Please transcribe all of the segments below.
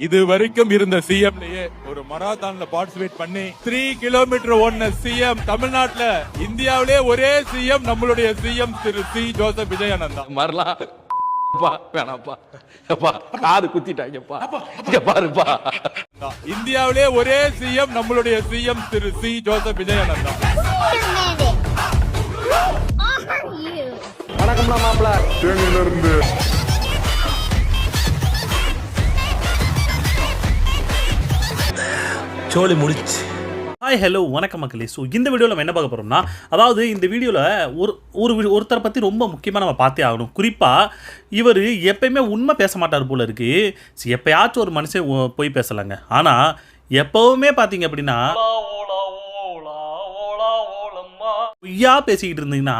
இது வரைக்கும் இருந்த சிஎம்லயே ஒரு மராத்தான்ல பார்ட்டிசிபேட் பண்ணி 3 கிலோமீட்டர் ஓடின சிஎம் தமிழ்நாட்டுல இந்தியாவிலே ஒரே சிஎம் நம்மளுடைய சிஎம் திரு சி ஜோசப் விஜயானந்தா. மறலாம் வேணாப்பா காது குத்திட்டாங்கப்பா பாருப்பா. இந்தியாவிலே ஒரே சிஎம் நம்மளுடைய சிஎம் திரு சி ஜோசப் விஜயானந்தா. வணக்கம்னா மாப்பிள்ள தேனியிலிருந்து சோலி முடிச்சு. ஹாய் ஹலோ வணக்கம் மக்களே. ஸோ இந்த வீடியோவில் நம்ம என்ன பார்க்க போகிறோம்னா, அதாவது இந்த வீடியோவில் ஒருத்தரை பற்றி ரொம்ப முக்கியமாக நம்ம பார்த்தே ஆகணும். குறிப்பாக இவர் எப்பயுமே உண்மை பேச மாட்டார் போல இருக்குது. எப்போயாச்சும் ஒரு மனுஷன் போய் பேசலாங்க. ஆனால் எப்போவுமே பார்த்தீங்க அப்படின்னா பொய்யா பேசிக்கிட்டு இருந்தீங்கன்னா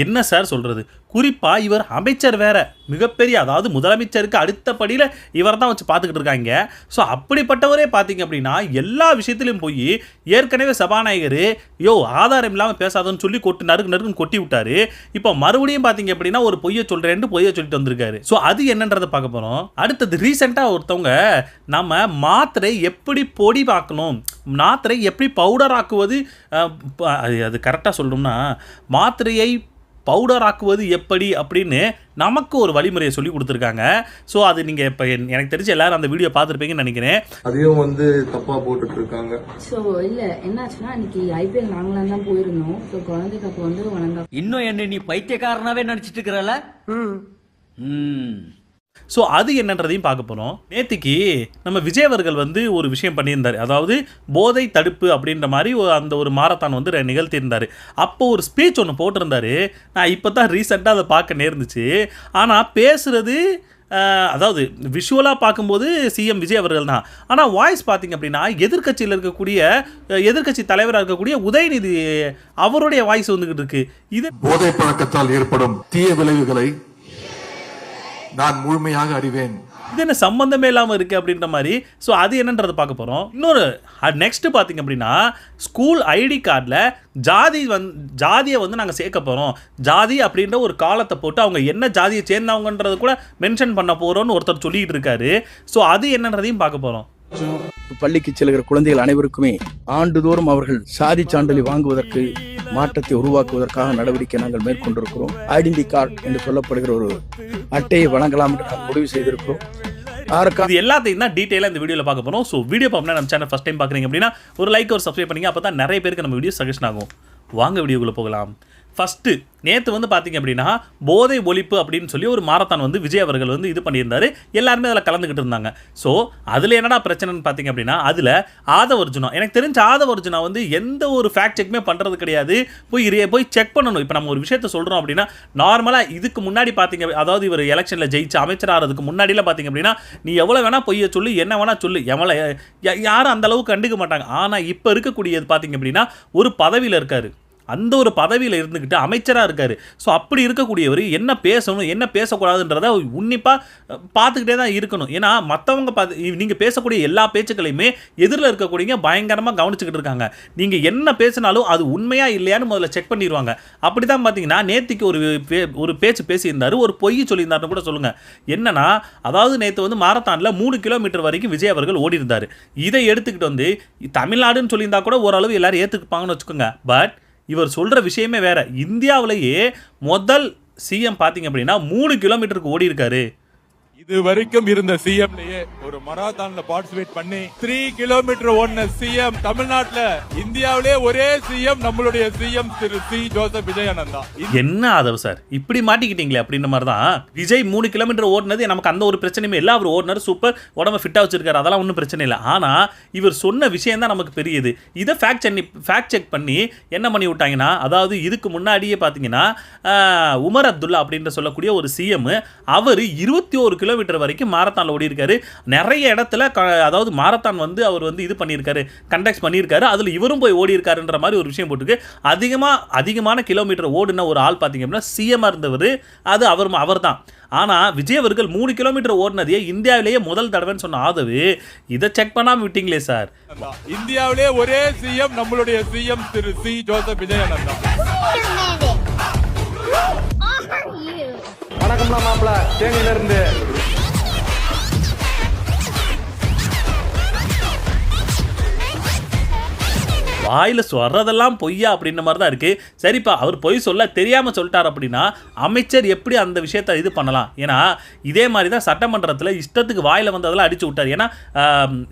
என்ன சார் சொல்கிறது. குறிப்பாக இவர் அமைச்சர் வேற, மிகப்பெரிய, அதாவது முதலமைச்சருக்கு அடுத்தபடியில் இவர் தான் வச்சு பார்த்துக்கிட்டு இருக்காங்க. ஸோ அப்படிப்பட்டவரே பார்த்தீங்க அப்படின்னா எல்லா விஷயத்துலையும் போய் ஏற்கனவே சபாநாயகர் ஆதாரம் இல்லாமல் பேசாதன்னு சொல்லி நறுக்குன்னு கொட்டி விட்டாரு. இப்போ மறுபடியும் பார்த்தீங்க அப்படின்னா ஒரு பொய்யை சொல்கிறேன்ட்டு பொய்யை சொல்லிட்டு வந்திருக்காரு. ஸோ அது என்னன்றதை பார்க்க போகிறோம். அடுத்தது ரீசெண்டாக ஒருத்தவங்க நம்ம மாத்திரை எப்படி பொடி பார்க்கணும், மாத்திரை எப்படி பவுடர் ஆக்குவது, அது கரெக்டாக சொல்லணும்னா மாத்திரையை பவுடர் ஆக்குவது எப்படி அப்படின்னு நமக்கு ஒரு வழிமுறையை சொல்லி கொடுத்துருக்காங்க. ஸோ அது நீங்கள் இப்போ எனக்கு தெரிஞ்சு எல்லாரும் அந்த வீடியோ பார்த்துருப்பீங்கன்னு நினைக்கிறேன். அதையும் தப்பா போட்டுட்டு இருக்காங்க. ஸோ இல்லை என்னாச்சுன்னா அன்னைக்கு ஐபிஎல் நாங்களாம் தான் போயிருந்தோம். ஸோ குழந்தைக்கு அப்போ வணங்க இன்னும் என்ன நீ பைத்தியக்காரனாவே நினைச்சிட்டு இருக்கிறல. ஸோ அது என்னன்றதையும் பார்க்க போகிறோம். நேற்றுக்கு நம்ம விஜய் அவர்கள் ஒரு விஷயம் பண்ணியிருந்தார். அதாவது போதை தடுப்பு அப்படின்ற மாதிரி அந்த ஒரு மாரத்தான் நிகழ்த்தியிருந்தார். அப்போ ஒரு ஸ்பீச் ஒன்று போட்டிருந்தார். நான் இப்போ தான் ரீசெண்டாக அதை பார்க்க நேர்ந்துச்சு. ஆனால் பேசுகிறது, அதாவது விஷுவலாக பார்க்கும்போது சிஎம் விஜய் அவர்கள் தான். ஆனால் வாய்ஸ் பார்த்திங்க அப்படின்னா எதிர்கட்சியில் இருக்கக்கூடிய எதிர்கட்சி தலைவராக இருக்கக்கூடிய உதயநிதி அவருடைய வாய்ஸ் வந்துக்கிட்டு இருக்கு. இது போதை பழக்கத்தால் ஏற்படும் தீய விளைவுகளை நான் முழுமையாக அறிவேன். இது என்ன சம்பந்தமே இல்லாமல் இருக்குது அப்படின்ற மாதிரி. ஸோ அது என்னன்றதை பார்க்க போகிறோம். இன்னொரு நெக்ஸ்ட்டு பார்த்திங்க அப்படின்னா ஸ்கூல் ஐடி கார்டில் ஜாதியை நாங்கள் சேர்க்க போகிறோம். ஜாதி அப்படின்ற ஒரு காலத்தை போட்டு அவங்க என்ன ஜாதியை சேர்ந்தவங்கன்றது கூட மென்ஷன் பண்ண போகிறோன்னு ஒருத்தர் சொல்லிகிட்டு இருக்காரு. ஸோ அது என்னன்றதையும் பார்க்க போகிறோம். பள்ளிக்கு செல்கிற குழந்தைகள் அனைவருக்குமே ஆண்டுதோறும் அவர்கள் சாதி சான்றிதழ் வாங்குவதற்கு மாற்றத்தை உருவாக்குவதற்காக நடவடிக்கை நாங்கள் மேற்கொண்டிருக்கிறோம். ஐடென்டி கார்டு என்று சொல்லப்படுகிற ஒரு அட்டையை வழங்கலாம் என்று நாங்கள் முடிவு செய்திருக்கிறோம். இது எல்லாத்தையும் தான் டீட்டெயிலாக இந்த வீடியோவில் பார்க்க போகிறோம். ஸோ வீடியோ பார்க்கணும் நம்ம சேனல் ஃபஸ்ட் டைம் பார்க்குறீங்க அப்படின்னா ஒரு லைக் ஒரு சப்ஸ்கிரைப் பண்ணிங்க. அப்போ தான் நிறைய பேருக்கு நம்ம வீடியோ சஜஷன் ஆகும். வாங்க வீடியோக்குள்ளே போகலாம். ஃபஸ்ட்டு நேற்று பார்த்தீங்க அப்படின்னா போதை ஒழிப்பு அப்படின்னு சொல்லி ஒரு மாரத்தான் விஜய் அவர்கள் இது பண்ணியிருந்தார். எல்லாருமே அதில் கலந்துக்கிட்டு இருந்தாங்க. ஸோ அதில் என்னடா பிரச்சனைன்னு பார்த்தீங்க அப்படின்னா அதில் ஆதவர்ஜுனா, எனக்கு தெரிஞ்ச ஆதவர்ஜுனா எந்த ஒரு ஃபேக்ட் செக்குமே பண்ணுறது கிடையாது. போய் செக் பண்ணணும். இப்போ நம்ம ஒரு விஷயத்த சொல்கிறோம் அப்படின்னா நார்மலாக இதுக்கு முன்னாடி பார்த்தீங்க, அதாவது இவர் எலெக்ஷனில் ஜெயிச்சு அமைச்சராகிறதுக்கு முன்னாடிலாம் பார்த்தீங்க அப்படின்னா நீ எவ்வளோ வேணால் பொய்யை சொல்லு, என்ன வேணால் சொல்லு, யாரும் அந்தளவுக்கு கண்டுக்க மாட்டாங்க. ஆனால் இப்போ இருக்கக்கூடியது பார்த்தீங்க அப்படின்னா ஒரு பதவியில் இருக்கார். அந்த ஒரு பதவியில் இருந்துக்கிட்டு அமைச்சராக இருக்கார். ஸோ அப்படி இருக்கக்கூடியவர் என்ன பேசணும் என்ன பேசக்கூடாதுன்றதை உன்னிப்பாக பார்த்துக்கிட்டே தான் இருக்கணும். ஏன்னா மற்றவங்க நீங்கள் பேசக்கூடிய எல்லா பேச்சுக்களையுமே எதிரில் இருக்கக்கூடியவங்க பயங்கரமாக கவனிச்சுக்கிட்டு இருக்காங்க. நீங்கள் என்ன பேசினாலும் அது உண்மையாக இல்லையான்னு முதல்ல செக் பண்ணிடுவாங்க. அப்படி தான் பார்த்தீங்கன்னா நேற்றுக்கு ஒரு பேச்சு பேசியிருந்தார், ஒரு பொய் சொல்லியிருந்தாருன்னு கூட சொல்லுங்கள். என்னன்னா, அதாவது நேற்று மாரத்தானில் 3 கிலோமீட்டர் வரைக்கும் விஜய் அவர்கள் ஓடி இருந்தார். இதை எடுத்துக்கிட்டு தமிழ்நாடுன்னு சொல்லியிருந்தா கூட ஓரளவு எல்லாரும் ஏற்றுக்குப்பாங்கன்னு வச்சுக்கோங்க. பட் இவர் சொல்கிற விஷயமே வேற. இந்தியாவிலேயே முதல் சிஎம் பார்த்தீங்க அப்படின்னா 3 கிலோமீட்டருக்கு ஓடி இருக்காரு. இது வரைக்கும் இருந்த சிஎம்லயே ஒரு மராத்தான்ல பார்ட்டிசிபேட் பண்ணி 3 கிலோமீட்டர் ஓடின சிஎம் தமிழ்நாட்டுல இந்தியாவிலே ஒரே சிஎம் நம்மளுடைய சிஎம் திரு சி ஜோசப் விஜயானந்தா. என்ன ஆதவ் சார் இப்படி மாட்டிக்கிட்டீங்களே அப்படின்ற மாதிரி தான். விஜய் 3 கிலோமீட்டர் ஓடினது நமக்கு அந்த ஒரு பிரச்சனையுமே இல்லை. அவர் ஓடினார், சூப்பர், உடம்பு ஃபிட்டாக வச்சிருக்காரு, அதெல்லாம் ஒன்றும் பிரச்சனை இல்லை. ஆனால் இவர் சொன்ன விஷயம் தான் நமக்கு பெரியது. இதை ஃபேக்ட் செக் பண்ணி என்ன பண்ணி விட்டாங்கன்னா, அதாவது இதுக்கு முன்னாடியே பார்த்தீங்கன்னா உமர் அப்துல்லா அப்படின்ற சொல்லக்கூடிய ஒரு சிஎம் அவர் 21 கிலோமீட்டர் வரைக்கும் மாரத்தான்ல ஓடி இருக்காரு. நிறைய இடத்துல அதாவது மாரத்தான் அவர் இது பண்ணியிருக்காரு, கண்டக்ட் பண்ணியிருக்காரு. அதில் இவரும் போய் ஓடி இருக்காருன்ற மாதிரி ஒரு விஷயம் போட்டுருக்கு. அதிகமான கிலோமீட்டர் ஓடின ஒரு ஆள் பார்த்தீங்க அப்படின்னா சிஎம்மாக இருந்தவர் அது அவர் தான். ஆனால் விஜய் அவர்கள் 3 கிலோமீட்டர் ஓடினதே இந்தியாவிலேயே முதல் தடவைன்னு சொன்ன ஆதவு இதை செக் பண்ணாமல் விட்டீங்களே சார். இந்தியாவிலே ஒரே சிஎம் நம்மளுடைய சிஎம் திரு சி ஜோசப் விஜயானந்தா. வணக்கம்னா மாப்பிள்ள தேனியிலிருந்து வாயில் சொல்கிறதெல்லாம் பொய்யா அப்படின்ற மாதிரி தான் இருக்குது. சரிப்பா, அவர் பொய் சொல்ல தெரியாமல் சொல்லிட்டார் அப்படின்னா அமைச்சர் எப்படி அந்த விஷயத்தை இது பண்ணலாம்? ஏன்னா இதே மாதிரி தான் சட்டமன்றத்தில் இஷ்டத்துக்கு வாயில் வந்ததெல்லாம் அடிச்சு விட்டார். ஏன்னா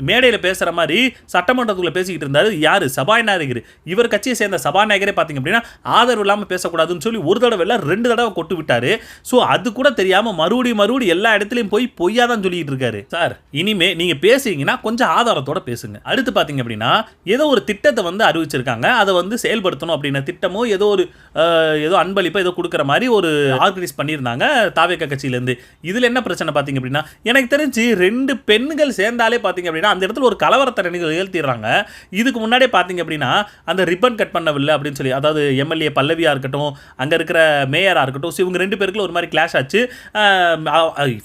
மேடையில் பேசுகிற மாதிரி சட்டமன்றத்துக்குள்ளே பேசிக்கிட்டு இருந்தார் யார்? சபாநாயகர். இவர் கட்சியை சேர்ந்த சபாநாயகரே பார்த்தீங்க அப்படின்னா ஆதரவு இல்லாமல் பேசக்கூடாதுன்னு சொல்லி ஒரு தடவை இல்லை 2 தடவை கொட்டு விட்டார். ஸோ அது கூட தெரியாமல் மறுபடியும் எல்லா இடத்துலையும் போய் பொய்யா தான் சொல்லிட்டு இருக்காரு. சார், இனிமே நீங்கள் பேசுறீங்கன்னா கொஞ்சம் ஆதாரத்தோட பேசுங்க. அடுத்து பார்த்தீங்க அப்படின்னா ஏதோ ஒரு திட்டத்தை வந்து அறிவிச்சிருக்காங்க, அதை வந்து செயல்படுத்தணும் அப்படின்ற திட்டமோ ஏதோ அன்பளிப்போ ஏதோ கொடுக்குற மாதிரி ஒரு ஆர்கனைஸ் பண்ணியிருந்தாங்க தாவேக கட்சியிலேருந்து. இதில் என்ன பிரச்சனை பார்த்தீங்க அப்படின்னா எனக்கு தெரிஞ்சு 2 பெண்கள் சேர்ந்தாலே பார்த்தீங்க அப்படின்னா அந்த இடத்துல ஒரு கலவரத்தை நிகழ்த்திடுறாங்க. இதுக்கு முன்னாடியே பார்த்தீங்க அப்படின்னா அந்த ரிப்பன் கட் பண்ணவில்லை அப்படின்னு சொல்லி, அதாவது எம்எல்ஏ பல்லவியாக இருக்கட்டும், அங்கே இருக்கிற மேயராக இருக்கட்டும், ஸோ இவங்க 2 பேருக்குள்ள ஒரு மாதிரி கிளாஷ் ஆச்சு.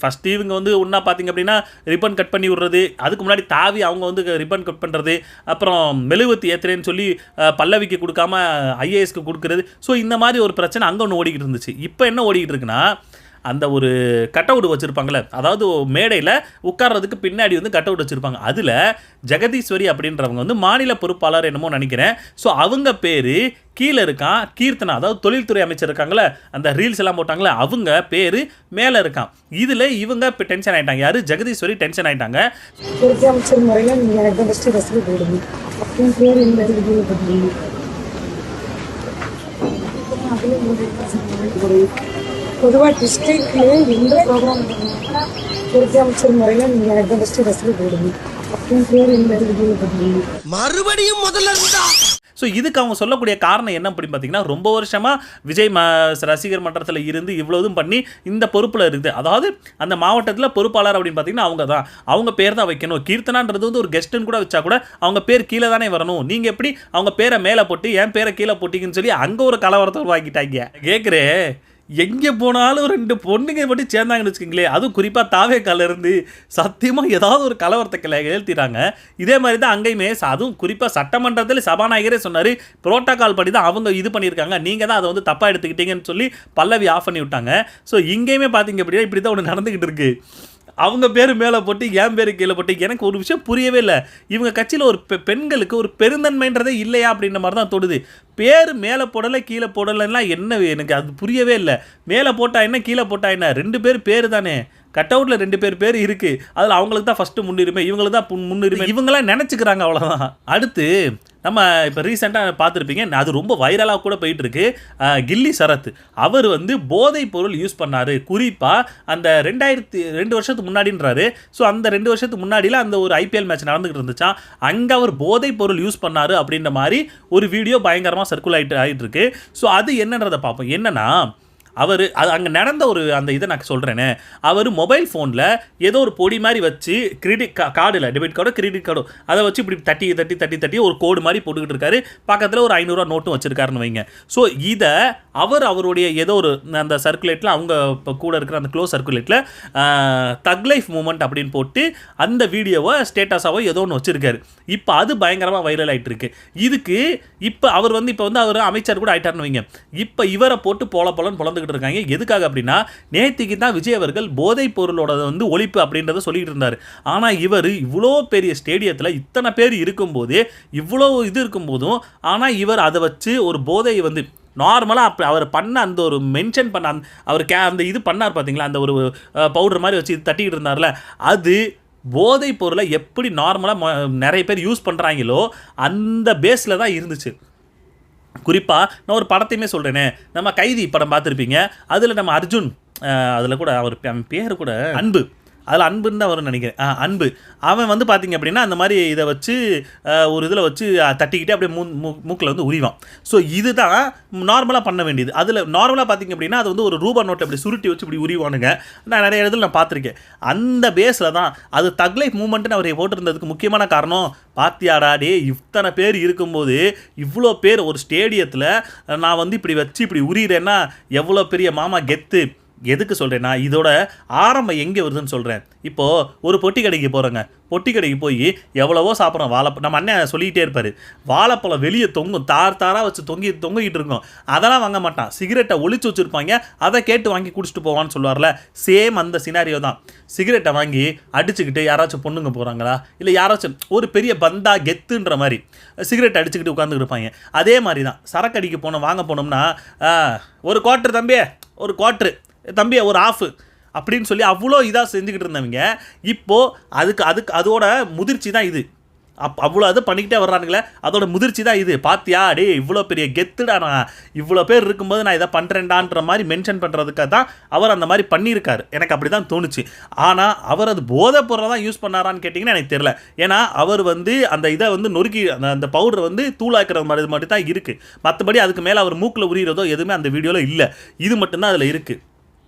ஃபஸ்ட்டு இவங்க வந்து ஒன்றா பார்த்தீங்க அப்படின்னா ரிப்பன் கட் பண்ணி விடுறது, அதுக்கு முன்னாடி தாவி அவங்க வந்து ரிப்பன் கட் பண்ணுறது, அப்புறம் மெழுகுவத்தி ஏற்றுறேன்னு சொல்லி பல்லவிக்கு கொடுக்காம ஐஏஎஸ்க்கு கொடுக்குறது. ஸோ இந்த மாதிரி ஒரு பிரச்சனை அங்கே ஒன்று ஓடிக்கிட்டு இருந்துச்சு. இப்போ என்ன ஓடிக்கிட்டு இருக்குன்னா அந்த ஒரு கட் அவுட் வச்சுருப்பாங்களே, அதாவது மேடையில் உட்கார்றதுக்கு பின்னாடி வந்து கட் அவுட் வச்சுருப்பாங்க. அதில் ஜெகதீஸ்வரி அப்படின்றவங்க வந்து மாநில பொறுப்பாளர் என்னமோ நினைக்கிறேன். ஸோ அவங்க பேர் கீழே இருக்கான். கீர்த்தனா, அதாவது தொழில்துறை அமைச்சர் இருக்காங்களே, அந்த ரீல்ஸ் எல்லாம் போட்டாங்களே, அவங்க பேர் மேலே இருக்கான். இதில் இவங்க இப்போ டென்ஷன் ஆகிட்டாங்க. யார்? ஜெகதீஸ்வரி டென்ஷன் ஆகிட்டாங்க. அமைச்சர் முறையில் நீங்கள் ஃபஸ்ட்டு ரசிக்க போடுங்க அப்படின்னு பேர் இந்த வீடியோவில் போட்டுருங்க. பொதுவாக டிஸ்ட்ரிக்ட்லேயே எந்த ப்ரோக்ராம் பொறுப்பு அமைச்சர் முறையில் நீங்கள் ஃபஸ்ட்டு ரசிக்க போடுங்க அப்படின்னு பேர் இந்த வீடியோவில் போட்டுருங்க. மறுபடியும் முதல்ல இருந்தா. ஸோ இதுக்கு அவங்க சொல்லக்கூடிய காரணம் என்ன அப்படின்னு பார்த்தீங்கன்னா, ரொம்ப வருஷமாக விஜய் ரசிகர் மன்றத்தில் இருந்து இவ்வளோதும் பண்ணி இந்த பொறுப்பில் இருக்குது. அதாவது அந்த மாவட்டத்தில் பொறுப்பாளர் அப்படின்னு பார்த்தீங்கன்னா அவங்க பேர் தான் வைக்கணும். கீர்த்தனான்றது வந்து ஒரு கெஸ்ட்டுன்னு கூட வச்சா கூட அவங்க பேர் கீழே தானே வரணும். நீங்கள் எப்படி அவங்க பேரை மேலே போட்டு என் பேரை கீழே போட்டிங்கன்னு சொல்லி அங்கே ஒரு கலவரத்தை வாங்கிட்டாங்க. கேட்குறேன், எங்கே போனாலும் 2 பொண்ணுங்க மட்டும் சேர்ந்தாங்கன்னு வச்சுக்கோங்களேன், அதுவும் குறிப்பாக தாவேக்காலிருந்து சத்தியமாக ஏதாவது ஒரு கலவரத்தை எழுத்திட்டாங்க. இதே மாதிரி தான் அங்கேயுமே, அதுவும் குறிப்பாக சட்டமன்றத்தில் சபாநாயகரே சொன்னார், புரோட்டோகால் படி தான் அவங்க இது பண்ணியிருக்காங்க, நீங்கள் தான் அதை வந்து தப்பாக எடுத்துக்கிட்டீங்கன்னு சொல்லி பல்லவி ஆஃப் பண்ணி விட்டாங்க. ஸோ இங்கேயுமே பார்த்தீங்க அப்படின்னா இப்படி தான் ஒன்று நடந்துக்கிட்டு இருக்குது. அவங்க பேர் மேலே போட்டு என் பேர் கீழே போட்டு எனக்கு ஒரு விஷயம் புரியவே இல்லை. இவங்க கட்சியில் ஒரு பெண்களுக்கு ஒரு பெருந்தன்மைன்றதே இல்லையா அப்படின்ற மாதிரி தான் தோணுது. பேர் மேலே போடலை கீழே போடலைன்னா என்ன, எனக்கு அது புரியவே இல்லை. மேலே போட்டா என்ன கீழே போட்டா என்ன, 2 பேர் தானே. கட் அவுட்டில் 2 பேர் இருக்குது. அதில் அவங்களுக்கு தான் ஃபஸ்ட்டு முன்னுரிமை, இவங்களுக்கு தான் முன்னுரிமை, இவங்களாம் நினச்சிக்கிறாங்க, அவ்வளோதான். அடுத்து நம்ம இப்போ ரீசெண்டாக பார்த்துருப்பீங்க, அது ரொம்ப வைரலாக கூட போயிட்டுருக்கு. கில்லி சரத் அவர் வந்து போதைப் பொருள் யூஸ் பண்ணார். குறிப்பாக அந்த 2 வருஷத்துக்கு முன்னாடின்றாரு. ஸோ அந்த 2 வருஷத்துக்கு முன்னாடியில் அந்த ஒரு ஐபிஎல் மேட்ச் நடந்துகிட்டு இருந்துச்சான், அங்கே அவர் போதைப் பொருள் யூஸ் பண்ணார் அப்படின்ற மாதிரி ஒரு வீடியோ பயங்கரமாக சர்க்குல் ஆகிட்டு இருக்கு. ஸோ அது என்னன்றதை பார்ப்போம். என்னன்னா அது அங்கே நடந்த ஒரு அந்த இதை நான் சொல்கிறேனே, அவர் மொபைல் ஃபோனில் ஏதோ ஒரு பொடி மாதிரி வச்சு கிரெடிட் கார்டில் டெபிட் கார்டோ கிரெடிட் கார்டோ அதை வச்சு இப்படி தட்டி ஒரு கோடு மாதிரி போட்டுக்கிட்டு இருக்காரு. பக்கத்தில் ஒரு 500 ரூபா நோட்டும் வச்சுருக்காருன்னு வைங்க. ஸோ இதை அவருடைய ஏதோ ஒரு அந்த சர்க்குலேட்டில், அவங்க இப்போ கூட இருக்கிற அந்த க்ளோஸ் சர்க்குலேட்டில் தக் லைஃப் மூமெண்ட் அப்படின்னு போட்டு அந்த வீடியோவை ஸ்டேட்டஸாவோ ஏதோ ஒன்று வச்சுருக்காரு. இப்போ அது பயங்கரமாக வைரல் ஆகிட்டு இருக்கு. இதுக்கு இப்போ அவர் அமைச்சர் கூட ஆகிட்டார்னு வைங்க. இப்போ இவரை போட்டு பொலன்னு இருக்காங்க. எதுக்காக அப்படின்னா, நேத்திக்கு தான் விஜய் அவர்கள் போதைப் பொருளோட வந்து ஒழிப்பு அப்படின்றத சொல்லிட்டு இருந்தார். ஆனால் இவர் இவ்வளோ பெரிய ஸ்டேடியத்தில் இத்தனை பேர் இருக்கும்போது, இவ்வளோ இது இருக்கும்போதும், ஆனால் இவர் அதை வச்சு ஒரு போதையை வந்து நார்மலாக அப்போ அவர் பண்ண அந்த ஒரு மென்ஷன் பண்ண அவர் அந்த இது பண்ணார் பார்த்தீங்களா, அந்த ஒரு பவுடர் மாதிரி வச்சு தட்டிக்கிட்டு இருந்தார்ல, அது போதைப் பொருளை எப்படி நார்மலாக நிறைய பேர் யூஸ் பண்ணுறாங்களோ அந்த பேஸில் தான் இருந்துச்சு. குறிப்பாக நான் ஒரு படத்தையுமே சொல்கிறேனே, நம்ம கைதி படம் பார்த்துருப்பீங்க. அதில் நம்ம அர்ஜுன், அதில் கூட அவர் பேர் கூட அன்பு, அதில் அன்புன்னு தான் வரும்னு நினைக்கிறேன். அன்பு அவன் வந்து பார்த்திங்க அப்படின்னா அந்த மாதிரி இதை வச்சு ஒரு இதில் வச்சு தட்டிக்கிட்டே அப்படியே மூக்கில் வந்து உரிவான். ஸோ இதுதான் நார்மலாக பண்ண வேண்டியது. அதில் நார்மலாக பார்த்திங்க அப்படின்னா அது வந்து ஒரு ரூபா நோட்டை அப்படி சுருட்டி வச்சு இப்படி உரிவானுங்க. நான் நிறைய இடத்துல நான் பார்த்துருக்கேன். அந்த பேஸில் தான் அது தக் லைஃப் மூமெண்ட்டுன்னு அவர் போட்டிருந்ததுக்கு முக்கியமான காரணம், பாத்தியாடா டே, இத்தனை பேர் இருக்கும்போது இவ்வளோ பேர் ஒரு ஸ்டேடியத்தில் நான் வந்து இப்படி வச்சு இப்படி உரிகிறேன்னா எவ்வளோ பெரிய மாமா கெத்து, எதுக்கு சொல்கிறேன்னா இதோட ஆரம்பம் எங்கே வருதுன்னு சொல்கிறேன். இப்போது ஒரு பொட்டி கடைக்கு போகிறோங்க, பொட்டி கடைக்கு போய் எவ்வளவோ சாப்பிட்றோம் வாழைப்பழம். நம்ம அண்ணன் சொல்லிக்கிட்டே இருப்பார், வாழைப்பழம் வெளியே தொங்கும், தாராக வச்சு தொங்கிக்கிட்டு இருக்கோம், அதெல்லாம் வாங்க மாட்டான். சிகரெட்டை ஒளிச்சு வச்சுருப்பாங்க, அதை கேட்டு வாங்கி குடிச்சிட்டு போவான்னு சொல்லுவார்ல, சேம் அந்த சினாரியோ தான். சிகரெட்டை வாங்கி அடிச்சுக்கிட்டு யாராச்சும் பொண்ணுங்க போகிறாங்களா, இல்லை யாராச்சும் ஒரு பெரிய பந்தா கெத்துன்ற மாதிரி சிகரெட் அடிச்சுக்கிட்டு உட்காந்துக்கிட்டு இருப்பாங்க. அதே மாதிரி தான் சரக்கு அடிக்க போனோம், வாங்க போனோம்னா ஒரு குவார்ட்ரு தம்பியே, ஒரு குவார்ட்ரு தம்பி, ஒரு ஆஃபு அப்படின்னு சொல்லி அவ்வளோ இதாக செஞ்சுக்கிட்டு இருந்தவங்க இப்போது அதோட முதிர்ச்சி தான் இது. அவ்வளோ அது பண்ணிக்கிட்டே வர்றானுங்களே, அதோட முதிர்ச்சி தான் இது. பாத்தியா டே, இவ்வளோ பெரிய கெத்துடா, நான் இவ்வளோ பேர் இருக்கும்போது நான் இதை பண்ணுறேன்டான்ற மாதிரி மென்ஷன் பண்ணுறதுக்காக தான் அவர் அந்த மாதிரி பண்ணியிருக்காரு. எனக்கு அப்படி தான் தோணுச்சு. ஆனால் அவர் அது போதை பொருளை தான் யூஸ் பண்ணாரான்னு கேட்டிங்கன்னா எனக்கு தெரியல. ஏன்னா அவர் அந்த இதை நொறுக்கி அந்த பவுடர் தூளாக்குற மாதிரி மட்டும் தான் இருக்குது. மற்றபடி அதுக்கு மேலே அவர் மூக்கில் உரிகிறதோ எதுவுமே அந்த வீடியோவில் இல்லை. இது மட்டும்தான் அதில் இருக்குது.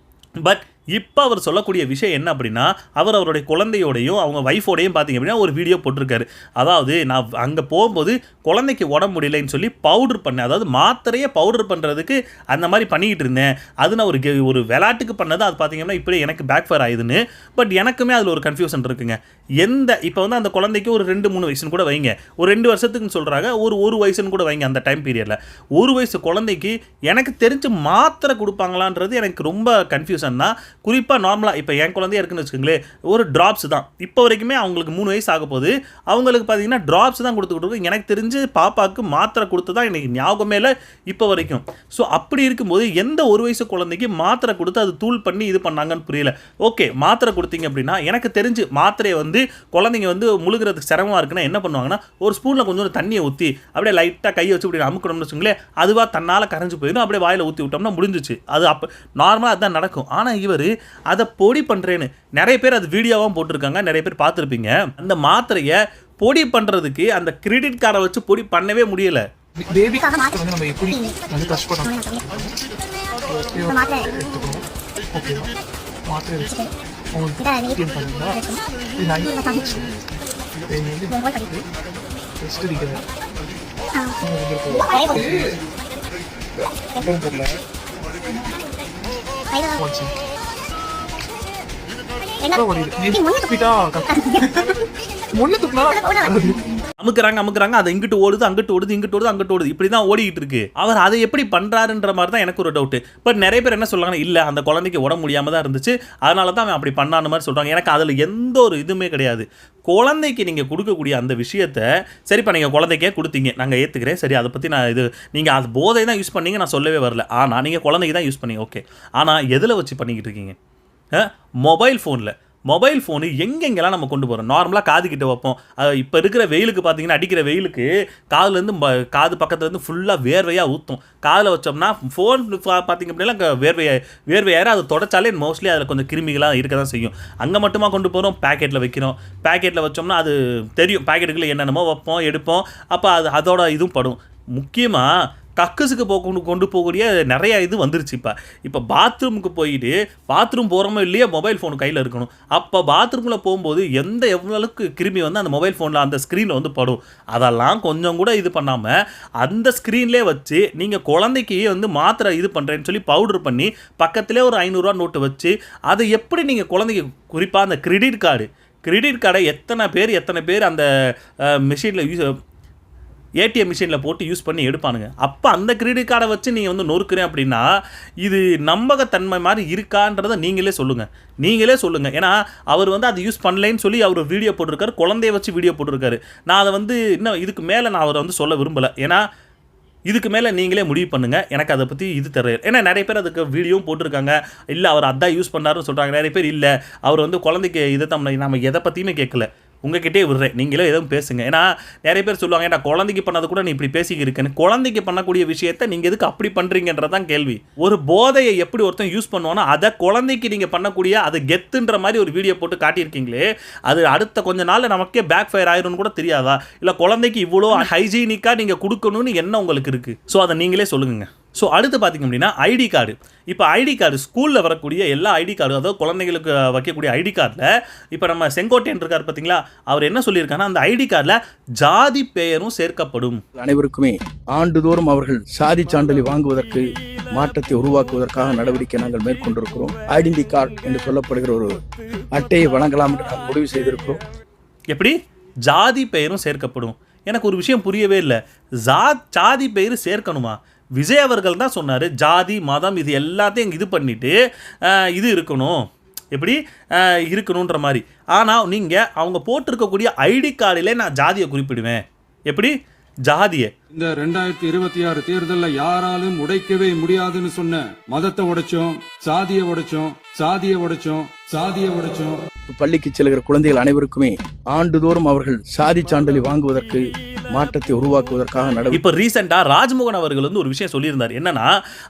பட் இப்போ அவர் சொல்லக்கூடிய விஷயம் என்ன அப்படின்னா, அவருடைய குழந்தையோடையும் அவங்க ஒய்ஃபோடையும் பார்த்தீங்க அப்படின்னா ஒரு வீடியோ போட்டிருக்காரு. அதாவது நான் அங்கே போகும்போது குழந்தைக்கு உடம்பு முடியலைன்னு சொல்லி பவுடர் பண்ணேன், அதாவது மாத்திரையே பவுடர் பண்ணுறதுக்கு அந்த மாதிரி பண்ணிக்கிட்டு இருந்தேன். அது நான் ஒரு விளையாட்டுக்கு பண்ணது. அது பார்த்தீங்கன்னா இப்படி எனக்கு பேக் ஃபயர் ஆகுதுன்னு. பட் எனக்குமே அதில் ஒரு கன்ஃபியூஷன் இருக்குங்க. இப்போ அந்த குழந்தைக்கு ஒரு 2-3 வயசுன்னு கூட வைங்க, ஒரு 2 வருஷத்துக்குன்னு சொல்கிறாங்க, ஒரு வயசுன்னு கூட வைங்க. அந்த டைம் பீரியடில் 1 வயசு குழந்தைக்கு எனக்கு தெரிஞ்சு மாத்திரை கொடுப்பாங்களான்றது எனக்கு ரொம்ப கன்ஃபியூஷன் தான். குறிப்பாக நார்மலாக இப்போ என் குழந்தையா இருக்குன்னு வச்சுக்கோங்களேன், ஒரு ட்ராப்ஸ் தான். இப்போ வரைக்குமே அவங்களுக்கு 3 வயசு ஆக போகுது, அவங்களுக்கு பார்த்தீங்கன்னா ட்ராப்ஸ் தான் கொடுத்துக்கிட்டு எனக்கு தெரிஞ்சு பாப்பாவுக்கு மாத்திரை கொடுத்து தான் எனக்கு ஞாபகமே இல்லை இப்போ வரைக்கும். ஸோ அப்படி இருக்கும்போது எந்த 1 வயசு குழந்தைக்கு மாத்திரை கொடுத்து அது தூள் பண்ணி இது பண்ணாங்கன்னு புரியல. ஓகே, மாத்திரை கொடுத்தீங்க அப்படின்னா எனக்கு தெரிஞ்சு மாத்திரையை குழந்தைங்க முழுகிறதுக்கு சிரமமாக இருக்குன்னா என்ன பண்ணுவாங்கன்னா, ஒரு ஸ்பூனில் கொஞ்சம் தண்ணியை ஊற்றி அப்படியே லைட்டாக கையை வச்சு இப்படி அமுக்கணும்னு வச்சுங்களேன், அதுவாக தன்னால் கரைஞ்சு போயிடும். அப்படியே வாயில் ஊற்றி விட்டோம்னா முடிஞ்சிச்சு. அது அப்போ நார்மலாக அதுதான் நடக்கும். ஆனால் இவர் அதை பொடி பண்ணுறேன்னு நிறைய பேர் அது வீடியோவாகவும் போட்டிருக்காங்க, நிறைய பேர் பார்த்துருப்பீங்க. அந்த மாத்திரையை பொடி பண்ணுறதுக்கு அந்த கிரெடிட் கார்டை வச்சு பொடி பண்ணவே முடியலை. நம்ம எப்படி டச் பண்ணணும், மாத்திரை அமுக்குறாங்க, அது இங்கிட்டு ஓடுது, அங்கிட்டு ஓடுது, இங்கிட்டு ஓடுது, அங்கிட்டு ஓடுது, இப்படி தான் ஓடிக்கிட்டு இருக்கு. அவர் அதை எப்படி பண்ணுறாருன்ற மாதிரி தான் எனக்கு ஒரு டவுட்டு. பட் நிறைய பேர் என்ன சொல்கிறாங்கன்னா, இல்லை அந்த குழந்தைக்கு உடம்பு முடியாமல் தான் இருந்துச்சு, அதனால தான் அவன் அப்படி பண்ணான மாதிரி சொல்கிறாங்க. எனக்கு அதில் எந்த ஒரு இதுவுமே கிடையாது. குழந்தைக்கு நீங்கள் கொடுக்கக்கூடிய அந்த விஷயத்தை சரிப்பா, நீங்கள் குழந்தைக்கே கொடுத்தீங்க, நாங்கள் ஏற்றுக்கிறேன், சரி, அதை பற்றி நான் நீங்கள் அது போதை தான் யூஸ் பண்ணீங்க, நான் சொல்லவே வரல. ஆனால் நீங்கள் குழந்தைக்கு தான் யூஸ் பண்ணீங்க, ஓகே. ஆனால் எதில் வச்சு பண்ணிக்கிட்டு இருக்கீங்க? மொபைல் ஃபோனு எங்கெங்கெல்லாம் நம்ம கொண்டு போகிறோம். நார்மலாக காது கிட்ட வைப்போம். இப்போ இருக்கிற வெயிலுக்கு பார்த்தீங்கன்னா, அடிக்கிற வெயிலுக்கு காது பக்கத்துலேருந்து ஃபுல்லாக வேர்வையாக ஊற்றும். காதில் வச்சோம்னா ஃபோன் பார்த்திங்க அப்படின்னா வேர்வையாயிரம். அதை தொடச்சாலே மோஸ்ட்லி அதில் கொஞ்சம் கிருமிகளாக இருக்க தான் செய்யும். அங்கே மட்டுமா கொண்டு போகிறோம், பேக்கெட்டில் வைக்கிறோம். பேக்கெட்டில் வச்சோம்னா அது தெரியும், பேக்கெட்டுக்குள்ளே என்னென்னமோ வைப்போம், எடுப்போம். அப்போ அதோட இதுவும் படும். முக்கியமாக கக்குஸுக்கு கொண்டு போகக்கூடிய நிறைய இது வந்துருச்சு. இப்போ பாத்ரூமுக்கு போயிட்டு பாத்ரூம் போகிறோமோ இல்லையா, மொபைல் ஃபோன் கையில் இருக்கணும். அப்போ பாத்ரூமில் போகும்போது எவ்வளவுக்கு கிருமி அந்த மொபைல் ஃபோனில் அந்த ஸ்க்ரீனில் படும். அதெல்லாம் கொஞ்சம் கூட இது பண்ணாமல் அந்த ஸ்க்ரீன்லேயே வச்சு நீங்கள் குழந்தைக்கு மாத்திரை இது பண்ணுறேன்னு சொல்லி பவுடர் பண்ணி பக்கத்திலே ஒரு 500 ரூபா நோட்டு வச்சு அதை எப்படி நீங்கள் குழந்தைக்கு, குறிப்பாக அந்த கிரெடிட் கார்டை எத்தனை பேர் அந்த மிஷினில் ஏடிஎம் மிஷினில் போட்டு யூஸ் பண்ணி எடுப்பானுங்க. அப்போ அந்த கிரெடிட் கார்டை வச்சு நீங்கள் நொறுக்குறேன் அப்படின்னா இது நம்பகத்தன்மை மாதிரி இருக்கான்றதை நீங்களே சொல்லுங்கள். ஏன்னா அவர் அது யூஸ் பண்ணலைன்னு சொல்லி அவர் வீடியோ போட்டிருக்காரு, குழந்தைய வச்சு வீடியோ போட்டிருக்காரு. நான் அதை இன்னும் இதுக்கு மேலே நான் அவரை சொல்ல விரும்பலை. ஏன்னா இதுக்கு மேலே நீங்களே முடிவு பண்ணுங்கள். எனக்கு அதை பற்றி இது தெரியல. ஏன்னா நிறைய பேர் அதுக்கு வீடியோவும் போட்டிருக்காங்க, இல்லை அவர் அதான் யூஸ் பண்ணாருன்னு சொல்கிறாங்க. நிறைய பேர் இல்லை அவர் குழந்தைக்கு இதை நம்ம எதை பற்றியுமே கேட்கல, உங்ககிட்டே விடுறேன், நீங்களே எதுவும் பேசுங்க. ஏன்னா நிறைய பேர் சொல்லுவாங்க, ஏன்னா குழந்தைக்கு பண்ணது கூட நீ இப்படி பேசிக்கிருக்கேன்னு. குழந்தைக்கு பண்ணக்கூடிய விஷயத்தை நீங்கள் எதுக்கு அப்படி பண்ணுறீங்கன்றதான் கேள்வி. ஒரு போதையை எப்படி ஒருத்தன் யூஸ் பண்ணுவானோ அதை குழந்தைக்கு நீங்கள் பண்ணக்கூடிய அது கெத்துன்ற மாதிரி ஒரு வீடியோ போட்டு காட்டியிருக்கீங்களே, அது அடுத்த கொஞ்ச நாள் நமக்கே பேக் ஃபயர் ஆயிரும்னு கூட தெரியாதா? இல்லை குழந்தைக்கு இவ்வளோ ஹைஜீனிக்காக நீங்கள் கொடுக்கணும்னு என்ன உங்களுக்கு இருக்குது? ஸோ அதை நீங்களே சொல்லுங்க. ஸோ அடுத்து பார்த்திங்க அப்படின்னா ஐடி கார்டு. இப்போ ஐடி கார்டு ஸ்கூலில் வரக்கூடிய எல்லா ஐடி கார்டு, அதாவது குழந்தைங்களுக்கு வைக்கக்கூடிய ஐடி கார்டில் இப்போ நம்ம செங்கோட்டையன் இருக்கார் பார்த்தீங்களா, அவர் என்ன சொல்லியிருக்காருன்னா அந்த ஐடி கார்டில் ஜாதி பெயரும் சேர்க்கப்படும். அனைவருக்குமே ஆண்டுதோறும் அவர்கள் சாதி சான்றிதழை வாங்குவதற்கு மாற்றத்தை உருவாக்குவதற்காக நடவடிக்கை நாங்கள் மேற்கொண்டிருக்கிறோம். ஐடென்டி கார்டு என்று சொல்லப்படுகிற ஒரு அட்டையை வழங்கலாம் என்று நாங்கள் முடிவு செய்திருக்கிறோம். எப்படி ஜாதி பெயரும் சேர்க்கப்படும்? எனக்கு ஒரு விஷயம் புரியவே இல்லை. ஜாதி பெயர் சேர்க்கணுமா? விஜய் அவர்கள் தான் சொன்னார் ஜாதி மதம் இது எல்லாத்தையும் இது பண்ணிவிட்டு இது இருக்கணும், எப்படி இருக்கணுன்ற மாதிரி. ஆனால் நீங்கள் அவங்க போட்டிருக்கக்கூடிய ஐடி கார்டிலே நான் ஜாதியை குறிப்பிடுவேன். எப்படி ஜாதியை? இந்த 2026 தேர்தல்ல யாராலும் உடைக்கவே முடியாதுன்னு சொன்ன மதத்தை உடைச்சோம், சாதியை உடைச்சோம், சாதியை உடைச்சோம், சாதியை உடைச்சோம். பள்ளிக்கு செல்கிற குழந்தைகள் அனைவருக்குமே ஆண்டுதோறும் அவர்கள் சாதி சான்றிதழை வாங்குவதற்கு மாற்றத்தை உருவாக்குவதற்காக நடவடிக்கை. இப்போ ரீசெண்டாக ராஜ்மோகன் அவர்கள் வந்து ஒரு விஷயம் சொல்லியிருந்தார். என்னன்னா,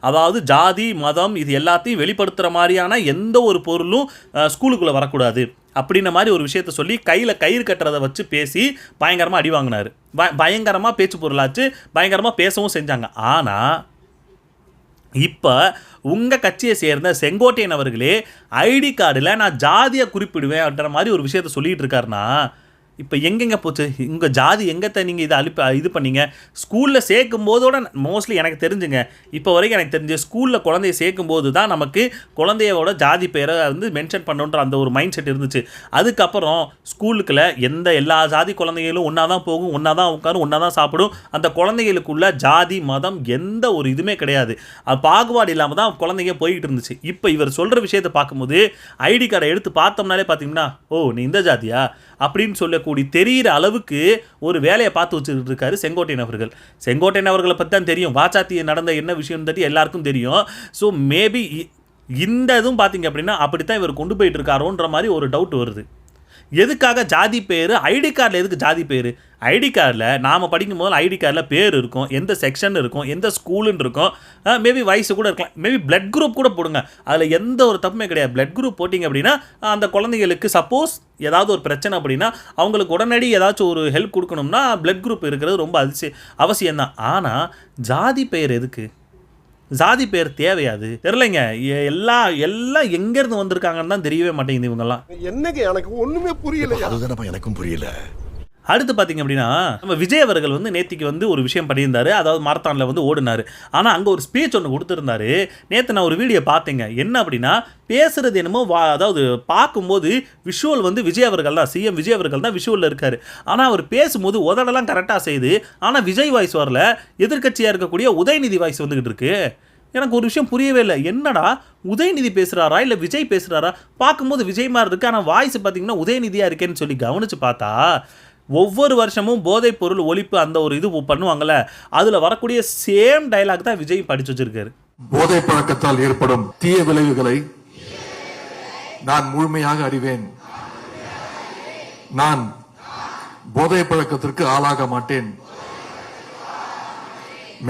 அதாவது ஜாதி மதம் இது எல்லாத்தையும் வெளிப்படுத்துகிற மாதிரியான எந்த ஒரு பொருளும் ஸ்கூலுக்குள்ளே வரக்கூடாது அப்படின்ன மாதிரி ஒரு விஷயத்த சொல்லி கையில் கயிறு கட்டுறதை வச்சு பேசி பயங்கரமாக அடி வாங்கினார். பயங்கரமாக பேச்சு பொருளாச்சு, பயங்கரமாக பேசவும் செஞ்சாங்க. ஆனால் இப்போ உங்கள் கட்சியை சேர்ந்த செங்கோட்டையன் அவர்களே ஐடி கார்டில் நான் ஜாதியை குறிப்பிடுவேன்ற மாதிரி ஒரு விஷயத்த சொல்லிகிட்டு இருக்காருன்னா இப்போ எங்கெங்கே போச்சு உங்கள் ஜாதி? எங்கத்தை நீங்கள் இதை இது பண்ணீங்க? ஸ்கூலில் சேர்க்கும் போதோட மோஸ்ட்லி எனக்கு தெரிஞ்சுங்க, இப்போ வரைக்கும் எனக்கு தெரிஞ்சு ஸ்கூலில் குழந்தைய சேர்க்கும் போது தான் நமக்கு குழந்தையோட ஜாதி பேரை வந்து மென்ஷன் பண்ணுன்ற அந்த ஒரு மைண்ட் செட் இருந்துச்சு. அதுக்கப்புறம் ஸ்கூலுக்குள்ள எல்லா ஜாதி குழந்தைகளும் ஒன்றா தான் போகும், ஒன்றா தான் உட்காரும், ஒன்றா தான் சாப்பிடும். அந்த குழந்தைகளுக்குள்ள ஜாதி மதம் எந்த ஒரு இதுவுமே கிடையாது. அது பாகுபாடு இல்லாமல் தான் குழந்தைங்க போய்கிட்டு இருந்துச்சு. இப்போ இவர் சொல்கிற விஷயத்தை பார்க்கும்போது ஐடி கார்டை எடுத்து பார்த்தோம்னாலே பார்த்தீங்கன்னா, ஓ நீ இந்த ஜாதியா அப்படின்னு சொல்லக்கூடிய தெரிகிற அளவுக்கு ஒரு வேலையை பார்த்து வச்சுக்கிட்டு இருக்காரு செங்கோட்டையன் அவர்கள். செங்கோட்டையன் அவர்களை பற்றி தான் தெரியும், வாச்சாத்தி நடந்த என்ன விஷயம் தெரியும் எல்லாருக்கும் தெரியும். ஸோ மேபி இந்த இதுவும் பார்த்தீங்க அப்படின்னா அப்படித்தான் இவர் கொண்டு போயிட்டு இருக்காரோன்ற மாதிரி ஒரு டவுட் வருது. எதுக்காக ஜாதி பேர்? ஐடி கார்டில் எதுக்கு ஜாதி பேர்? ஐடி கார்டில் நாம் படிக்கும் போது ஐடி கார்டில் பேர் இருக்கும், எந்த செக்ஷன் இருக்கும், எந்த ஸ்கூலுன்னு இருக்கும், மேபி வயசு கூட இருக்கலாம், மேபி பிளட் குரூப் கூட போடுங்க, அதில் எந்த ஒரு தப்புமே கிடையாது. பிளட் குரூப் போட்டிங்க அப்படின்னா அந்த குழந்தைங்களுக்கு சப்போஸ் ஏதாவது ஒரு பிரச்சனை அப்படின்னா அவங்களுக்கு உடனடி ஏதாச்சும் ஒரு ஹெல்ப் கொடுக்கணும்னா பிளட் குரூப் இருக்கிறது ரொம்ப அவசியம்தான். ஆனால் ஜாதி பெயர் எதுக்கு? ஜாதி பேர் தேவையாது தெரியலைங்க. எல்லாம் எங்கேருந்து வந்திருக்காங்கன்னு தான் தெரியவே மாட்டேங்குது இவங்கெல்லாம். என்னங்க எனக்கு ஒண்ணுமே புரியல. அதுதானப்பா எனக்கும் புரியல. அடுத்து பார்த்தீங்க அப்படின்னா நம்ம விஜய் அவர்கள் வந்து நேத்திக்கு வந்து ஒரு விஷயம் பண்ணியிருந்தாரு, அதாவது மாரத்தானில் வந்து ஓடினார். ஆனால் அங்கே ஒரு ஸ்பீச் ஒன்று கொடுத்துருந்தாரு. நேற்று நான் ஒரு வீடியோ பார்த்தேங்க. என்ன அப்படின்னா பேசுகிறது என்னமோ அதாவது பார்க்கும்போது விஷுவல் வந்து விஜய் அவர்கள் தான், சிஎம் விஜய் அவர்கள் தான் விஷுவலில் இருக்கார். ஆனால் அவர் பேசும்போது உதடெல்லாம் கரெக்டாக செய்யுது. ஆனால் விஜய் வாய்ஸ் வரல, எதிர்கட்சியாக இருக்கக்கூடிய உதயநிதி வாய்ஸ் வந்துக்கிட்டு இருக்கு. எனக்கு ஒரு விஷயம் புரியவே இல்லை. என்னடா உதயநிதி பேசுகிறாரா இல்லை விஜய் பேசுகிறாரா? பார்க்கும்போது விஜய் மாதிரி இருக்குது, ஆனால் வாய்ஸ் பார்த்தீங்கன்னா உதயநிதியாக இருக்கேன்னு சொல்லி கவனித்து பார்த்தா ஒவ்வொரு வருஷமும் போதைப் பொருள் ஒழிப்பு அந்த ஒரு இது பண்ணுவாங்கல்ல, அதில் வரக்கூடிய சேம் டயலாக் தான் விஜய் படிச்சு வச்சிருக்காரு. போதை பழக்கத்தால் ஏற்படும் தீய விளைவுகளை நான் முழுமையாக அறிவேன். நான் போதை பழக்கத்திற்கு ஆளாக மாட்டேன்.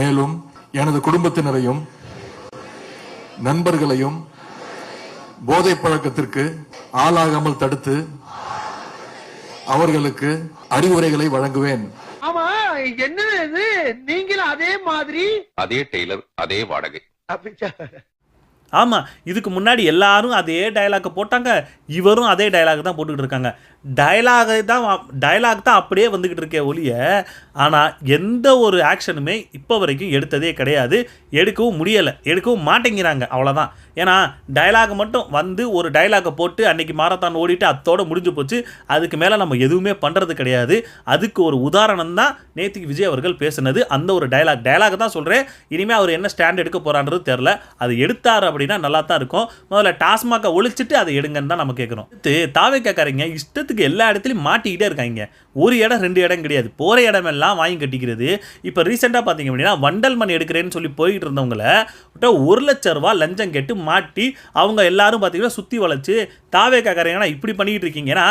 மேலும் எனது குடும்பத்தினரையும் நண்பர்களையும் போதை பழக்கத்திற்கு ஆளாகாமல் தடுத்து அவர்களுக்கு அறிவுரைகளை வழங்குவேன். ஆமா என்ன இது? நீங்களும் அதே மாதிரி, அதே டெய்லர், அதே வாடகை. ஆமாம், இதுக்கு முன்னாடி எல்லாரும் அதே டயலாக்கை போட்டாங்க, இவரும் அதே டயலாக் தான் போட்டுக்கிட்டு இருக்காங்க. டயலாக் தான் அப்படியே வந்துக்கிட்டு இருக்கே ஒழிய, ஆனால் எந்த ஒரு ஆக்ஷனுமே இப்போ வரைக்கும் எடுத்ததே கிடையாது, எடுக்கவும் முடியலை, எடுக்கவும் மாட்டேங்கிறாங்க, அவ்வளோதான். ஏன்னா டயலாக் மட்டும் வந்து ஒரு டயலாகை போட்டு அன்றைக்கி மாரத்தான் ஓடிட்டு அத்தோடு முடிஞ்சு போச்சு. அதுக்கு மேலே நம்ம எதுவுமே பண்ணுறது கிடையாது. அதுக்கு ஒரு உதாரணம் தான் நேற்றுக்கு விஜய் அவர்கள் பேசுனது. அந்த ஒரு டயலாக் தான் சொல்கிறேன். இனிமேல் அவர் என்ன ஸ்டாண்ட் எடுக்க போகிறான்றது தெரில. அது எடுத்தார் அப்படின்னா நல்லா தான் இருக்கும். முதல்ல டாஸ்மாகை ஒழிச்சிட்டு அதை எடுங்கன்னு தான் நம்ம கேட்குறோம். தாவேக்காரங்க இஷ்டத்துக்கு எல்லா இடத்துலையும் மாட்டிக்கிட்டே இருக்காங்க. ஒரு இடம் 2 இடம் கிடையாது, போகிற இடமெல்லாம் வாங்கி கட்டிக்கிறது. இப்போ ரீசெண்டாக பார்த்தீங்க அப்படின்னா வண்டல் மண் எடுக்கிறேன்னு சொல்லி போய்கிட்டு இருந்தவங்கள 1 லட்ச ரூபா லஞ்சம் கேட்டு மாட்டி அவங்க எல்லாரும் பார்த்தீங்கன்னா சுற்றி வளைச்சு தாவேக்காரங்கன்னா இப்படி பண்ணிக்கிட்டு இருக்கீங்க. ஏன்னா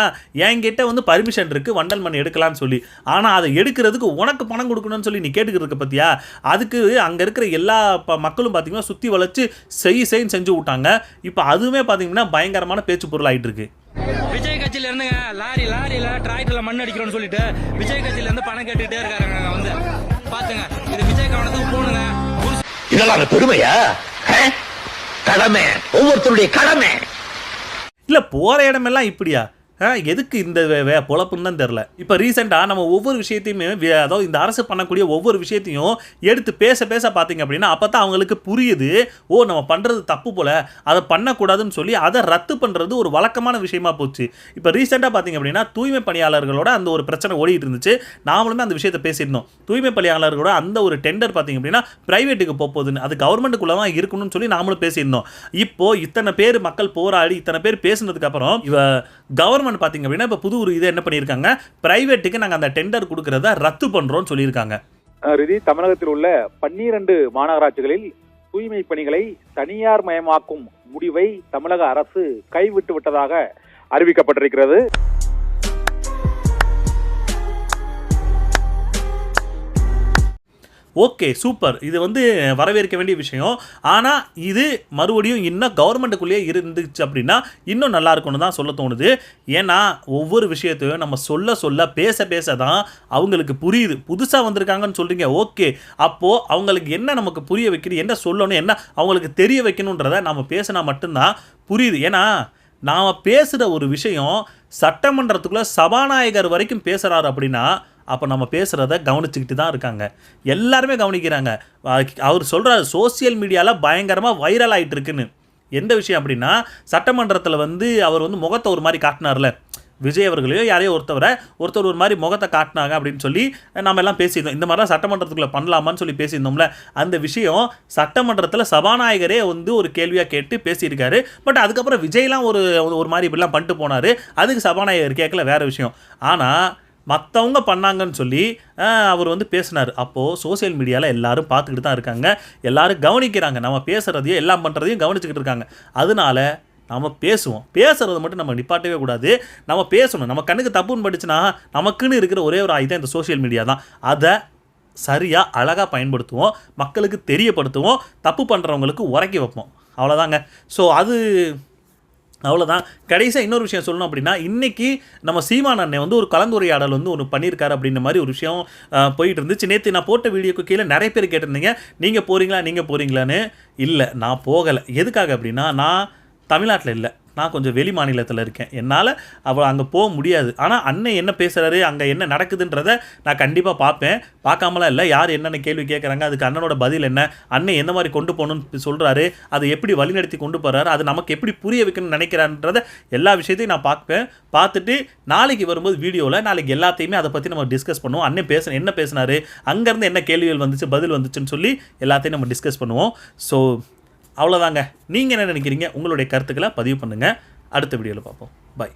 என்கிட்ட வந்து பர்மிஷன் இருக்குது வண்டல் மண் எடுக்கலான்னு சொல்லி, ஆனால் அதை எடுக்கிறதுக்கு உனக்கு பணம் கொடுக்கணும்னு சொல்லி நீ கேட்டுக்கிட்டு இருக்க பார்த்தியா? அதுக்கு அங்கே இருக்கிற எல்லா மக்களும் பார்த்தீங்கன்னா சுற்றி வளைச்சு செய்ன்னு செஞ்சு விட்டாங்க. இப்போ அதுவுமே பார்த்தீங்கன்னா பயங்கரமான பேச்சு பொருள் ஆகிட்டு இருக்கு. விஜய் கட்சியில இருந்துங்க லாரியில டிராக்டர்ல மண் அடிக்கிறோம்னு சொல்லிட்டு விஜய் கட்சியில இருந்து பணம் கேட்டுக்கிட்டே இருக்காங்க. வந்து பாத்துங்க, இது விஜய் கவனத்துக்கு போனுங்க. இதெல்லாம் பெருமையா? கடமை, ஒவ்வொருத்தருடைய கடமை. இல்லை போகிற இடமெல்லாம் இப்படியா? எதுக்கு இந்த பொழப்புன்னு தான் தெரில. இப்போ ரீசெண்டாக நம்ம ஒவ்வொரு விஷயத்தையுமே அதாவது இந்த அரசு பண்ணக்கூடிய ஒவ்வொரு விஷயத்தையும் எடுத்து பேச பார்த்தீங்க அப்படின்னா அப்போ தான் அவங்களுக்கு புரியுது, ஓ நம்ம பண்ணுறது தப்பு போல், அதை பண்ணக்கூடாதுன்னு சொல்லி அதை ரத்து பண்ணுறது ஒரு வழக்கமான விஷயமா போச்சு. இப்போ ரீசெண்டாக பார்த்தீங்க அப்படின்னா தூய்மை பணியாளர்களோட அந்த ஒரு பிரச்சனை ஓடிட்டு இருந்துச்சு. நாமளுமே அந்த விஷயத்தை பேசியிருந்தோம். தூய்மை பணியாளர்களோட அந்த ஒரு டெண்டர் பார்த்தீங்க அப்படின்னா ப்ரைவேட்டுக்கு போகுதுன்னு, அது கவர்மெண்ட்டுக்குள்ளே தான் இருக்கணும்னு சொல்லி நாமளும் பேசியிருந்தோம். இப்போது இத்தனை பேர் மக்கள் போராடி இத்தனை பேர் பேசுனதுக்கப்புறம் கவர்மெண்ட் பார்த்தீங்க அப்படின்னா இப்போ புது ஒரு இதை என்ன பண்ணியிருக்காங்க, பிரைவேட்டுக்கு நாங்கள் அந்த டெண்டர் கொடுக்கறத ரத்து பண்ணுறோம்னு சொல்லியிருக்காங்க. தமிழகத்தில் உள்ள 12 மாநகராட்சிகளில் தூய்மை பணிகளை தனியார் மயமாக்கும் முடிவை தமிழக அரசு கைவிட்டு விட்டதாக அறிவிக்கப்பட்டிருக்கிறது. ஓகே சூப்பர், இது வரவேற்க வேண்டிய விஷயம். ஆனால் இது மறுபடியும் இன்னும் கவர்மெண்ட்டுக்குள்ளேயே இருந்துச்சு அப்படின்னா இன்னும் நல்லா இருக்கும்னு தான் சொல்ல தோணுது. ஏன்னா ஒவ்வொரு விஷயத்தையும் நம்ம சொல்ல பேச தான் அவங்களுக்கு புரியுது. புதுசாக வந்திருக்காங்கன்னு சொல்கிறீங்க, ஓகே, அப்போது அவங்களுக்கு என்ன நமக்கு புரிய வைக்கணும், என்ன சொல்லணும், என்ன அவங்களுக்கு தெரிய வைக்கணுன்றதை நம்ம பேசினா மட்டும்தான் புரியுது. ஏன்னா நாம் பேசுகிற ஒரு விஷயம் சட்டமன்றத்துக்குள்ளே சபாநாயகர் வரைக்கும் பேசுகிறாரு அப்படின்னா அப்போ நம்ம பேசுகிறத கவனிச்சுக்கிட்டு தான் இருக்காங்க, எல்லாருமே கவனிக்கிறாங்க. அவர் சொல்கிறார் சோசியல் மீடியாவில் பயங்கரமாக வைரல் ஆகிட்டு இருக்குன்னு. எந்த விஷயம் அப்படின்னா சட்டமன்றத்தில் அவர் முகத்தை ஒரு மாதிரி காட்டினார்ல, விஜய் அவர்களையோ யாரையோ ஒருத்தர் ஒரு மாதிரி முகத்தை காட்டினாங்க அப்படின்னு சொல்லி நம்ம எல்லாம் பேசியிருந்தோம். இந்த மாதிரிலாம் சட்டமன்றத்துக்குள்ளே பண்ணலாமான்னு சொல்லி பேசியிருந்தோம்ல. அந்த விஷயம் சட்டமன்றத்தில் சபாநாயகரே ஒரு கேள்வியாக கேட்டு பேசியிருக்காரு. பட் அதுக்கப்புறம் விஜய்லாம் ஒரு மாதிரி இப்படிலாம் பண்ணிட்டு போனார். அதுக்கு சபாநாயகர் கேட்கல, வேறு விஷயம். ஆனால் மற்றவங்க பண்ணாங்கன்னு சொல்லி அவர் பேசினார். அப்போது சோசியல் மீடியாவில் எல்லாரும் பார்த்துக்கிட்டு தான் இருக்காங்க, எல்லாரும் கவனிக்கிறாங்க, நம்ம பேசுகிறதையும் எல்லாம் பண்ணுறதையும் கவனிச்சுக்கிட்டு இருக்காங்க. அதனால நம்ம பேசுகிறத மட்டும் நம்ம நிப்பாட்டவே கூடாது, நம்ம பேசணும். நம்ம கண்ணுக்கு தப்புன்னு படிச்சுன்னா நமக்குன்னு இருக்கிற ஒரே ஒரு ஆயுதம் இந்த சோசியல் மீடியா தான். அதை சரியாக அழகாக பயன்படுத்துவோம், மக்களுக்கு தெரியப்படுத்துவோம், தப்பு பண்ணுறவங்களுக்கு உரைக்கி வைப்போம், அவ்வளோதாங்க. ஸோ அவ்வளோதான். கடைசியாக இன்னொரு விஷயம் சொல்லணும் அப்படின்னா, இன்றைக்கி நம்ம சீமான் அண்ணன் ஒரு கலந்துரையாடல் ஒன்று பண்ணியிருக்காரு அப்படின்ற மாதிரி ஒரு விஷயம் போயிட்டு இருந்துச்சு. நேற்று நான் போட்ட வீடியோக்கு கீழே நிறைய பேர் கேட்டிருந்தீங்க, நீங்கள் போகிறீங்களான்னு. இல்லை, நான் போகலை. எதுக்காக அப்படின்னா நான் தமிழ்நாட்டில் இல்லை, நான் கொஞ்சம் வெளி மாநிலத்தில் இருக்கேன், என்னால் அங்கே போக முடியாது. ஆனால் அண்ணன் என்ன பேசுகிறாரு, அங்கே என்ன நடக்குதுன்றதை நான் கண்டிப்பாக பார்ப்பேன், பார்க்காமலாம் இல்லை. யார் என்னென்ன கேள்வி கேட்குறாங்க, அதுக்கு அண்ணனோட பதில் என்ன, அண்ணன் எந்த மாதிரி கொண்டு போகணும்னு சொல்கிறாரு, அதை எப்படி வழிநடத்தி கொண்டு போகிறாரு, அது நமக்கு எப்படி புரிய வைக்கணும்னு நினைக்கிறான்றதை எல்லா விஷயத்தையும் நான் பார்த்துட்டு நாளைக்கு வரும்போது வீடியோவில் நாளைக்கு எல்லாத்தையுமே அதை பற்றி நம்ம டிஸ்கஸ் பண்ணுவோம். அண்ணன் என்ன பேசினார், அங்கேருந்து என்ன கேள்விகள் வந்துச்சு, பதில் வந்துச்சுன்னு சொல்லி எல்லாத்தையும் நம்ம டிஸ்கஸ் பண்ணுவோம். ஸோ அவ்வளோதாங்க. நீங்கள் என்ன நினைக்கிறீங்க, உங்களுடைய கருத்துக்களை பதிவு பண்ணுங்கள். அடுத்த வீடியோவில் பார்ப்போம். பாய்.